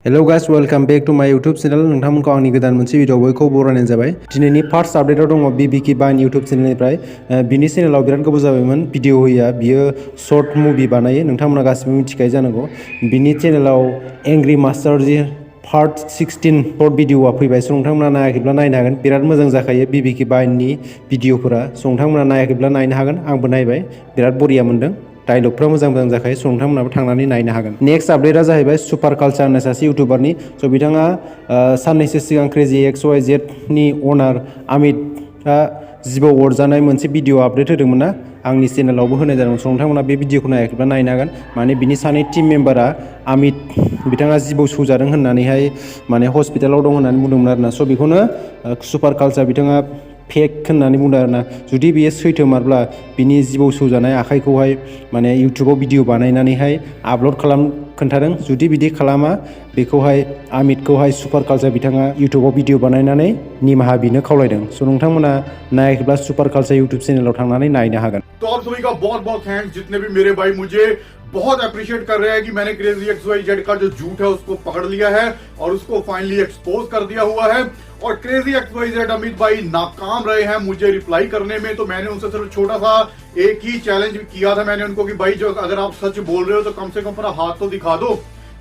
Hello guys, welcome back to my YouTube channel. नोंथांमोनखौ आंनि गोदान मोनसे भिडिअ बयखौबो बरायनाय जाबाय। दिनैनि फार्स्ट आपडेटआव दङ BBK बाइन YouTube चेनेलनिफ्राय। बिनि चेनेलाव बिराद गोबाव जाबायमोन भिडिअ होया। बियो शर्ट मुभि बानायो। नोंथांमोना गासिबो मिथिखायो जानांगौ। बिनि चेनेलाव एंग्रि मास्टारजी पार्ट 16 शर्ट भिडिअआ फैबाय। नोंथांमोना नायाखैब्ला नायनो हागोन। बिराद मोजां जाखायो BBK बाइननि भिडिअफोरा। नोंथांमोना नायाखैब्ला नायनो हागोन। आंबो नायबाय। बिराद बरिया मोनदों। डायलगफ्रा मोजां जाखायो। नोंथांमोनाबो थांनानै नायनो हागोन। नेक्स्ट आपडेटआ जाहैबाय सुपार कालचार होननाय सासे इउटुबारनि। बिथाङा साननैसो सिगां क्रेजी XYZ नि अनार अमितआ जिबौ अरजानाय मोनसे भिडिअ आपडेट होदोंमोन ना। आंनि चेनेलावबो होनाय जादोंमोन। नोंथांमोना बे भिडिअखौ नायाखैब्ला नायनो हागोन। माने बिनि सानै टीम मेम्बारा अमित बिथाङा जिबौ सौजादों होननानैहाय माने हस्पिटालाव दं होननानै बुंदोंमोन आरोना। बेखौनो सुपार कालचार बिथाङा फेक होननानै बुंदों आरोना। जुदि बेयो सैथोमारब्ला बिनि जिबौ सौजानाय आखाइखौहाय माने इउटुबाव भिडिअ बानायनानैहाय आपल'ड खोन्थादों। जुदि बिदि खालामा बेखौहाय अमितखौहाय सुपार कालचार बिथाङा इउटुबाव भिडिअ बानायनानै निमाहा बिनो खावलायदों। नोंथांमोना नायाखैब्ला सुपार कालचार इउटुब चेनेलाव थांनानै नायनो हागोन। तो आप सभी का बहुत बहुत थैंक्स जितने भी मेरे भाई मुझे बहुत अप्रिशिएट कर रहे हैं कि मैंने क्रेजी XYZ का जो झूठ है उसको पकड़ लिया है और उसको फाइनली एक्सपोज कर दिया हुआ है। और क्रेजी XYZ अमित भाई नाकाम रहे हैं मुझे रिप्लाई करने में। तो मैंने उनसे सिर्फ छोटा सा एक ही चैलेंज किया था मैंने उनको कि भाई जो अगर आप सच बोल रहे हो तो कम से कम अपना हाथ तो दिखा दो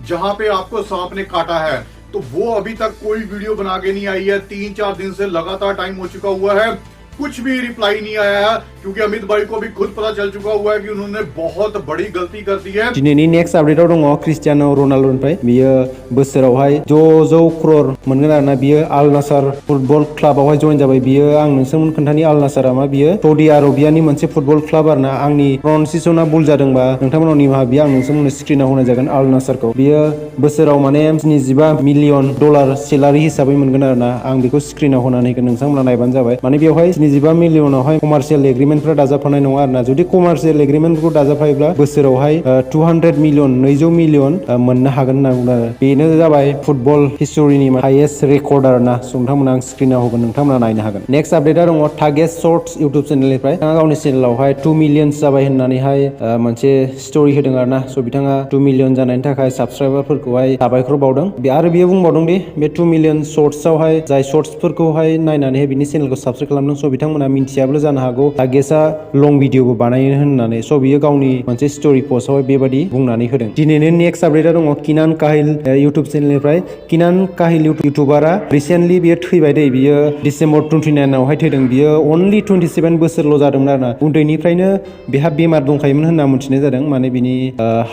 जहां पे आपको सांप ने काटा है। तो वो अभी तक कोई वीडियो बना के नहीं आई है। 3-4 दिन से लगातार टाइम हो चुका हुआ है, कुछ भी रिप्लाई नहीं आया है, क्योंकि अमित भाई को भी खुद पता चल चुका हुआ है कि उन्होंने बहुत बड़ी गलती कर दी है। दिनैनि नेक्स्ट आपडेटआव दङ क्रिस्टियानो रनाल्डोनिफ्राय। बियो बोसोरावहाय 600 crore मोनगोन आरोना। बियो AlNassr फुटबल क्लाबावहाय जइन जाबाय। बियो आं नोंसोरमोन खोन्थानि AlNassrआ मा बियो सौदी आरबियानि मोनसे फुटबल क्लाब आरोना। आंनि प्रनाउन्सिएशना भुल जादोंबा नोंथांमोनाव निमाहा बियो। आं नोंसोरमोननो स्क्रिनाव होनाय जागोन AlNassrखौ। बियो बोसोराव माने $75 million सेलारि हिसाबै मोनगोन आरोना। आं बेखौ स्क्रिनाव होनानै होगोन, नोंथांमोना नायबानो जाबाय। माने बेवहाय 75 मिलियनावहाय कमार्शियेल एग्रिमेन्टफोरा दाजाबफानाय नङा आरोना। जुदि कमार्शियेल एग्रिमेन्टफोरखौ दाजाबफायोब्ला बोसोरावहाय 200 मिलियन मोननो हागोन होनना बुंदों आरो। बेनो जाबाय फुटबल हिस्टरिनि हाइएस्ट रेकर्ड आरोना। नोंथांमोना आं स्क्रिनाव होगोन, नोंथांमोना नायनो हागोन। नेक्स्ट आपडेटआ दङ टागेस्ट शर्ट्स इउटुब चेनेलनिफ्राय। बिथाङा गावनि चेनेलावहाय 2 मिलियन जाबाय होननानैहाय मोनसे स्ट'रि होदों आरोना। बिथाङा 2 मिलियन जानायनि थाखाय साबस्क्राइबारफोरखौहाय साबायखर बावदों। आरो बियो बुंबावदों दि बे 2 मिलियन शर्ट्सआवहाय जाय शर्ट्सफोरखौहाय नायनानैहाय बिनि चेनेलखौ साबस्क्राइब खालामदों। बिथांमोना मिन्थियाबो जानो हागौ टागेस्टआ लं भिडिअबो बानायो होननानै। बियो गावनि मोनसे स्ट'रि पस्टआवहाय बेबायदि बुंनानै होदों। दिनैनि नेक्स्ट आपडेटआ दङ किनान काहिल इउटुब चेनेलनिफ्राय। किनान काहिल इउटुबारा रिसेन्टलि बियो थैबाय दै। बियो डिसेम्बर 29 आवहाय थैदों। बियो अनलि 27 बोसोरल' जादोंमोन आरोना। उन्दैनिफ्रायनो बेहा बेमार दंखायोमोन होनना मिथिनाय जादों। माने बिनि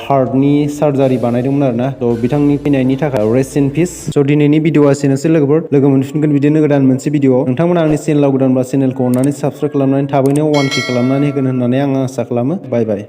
हार्टनि सार्जारि बानायदोंमोन आरोना। बिथांनि थैनायनि थाखाय रेस्ट इन पिस। दिनैनि भिडिअआ एसेनोसै लोगोफोर। लोगो मोनफिनगोन बिदिनो गोदान मोनसे भिडिअ। नोंथांमोना आंनि चेनेलाव गोदानबा चेनेलखौ अननानै साबस्क्राइब खालामनानै थाबैनो 1K खालामनानै होगोन होननानै आं आसा खालामो। बाय बाय।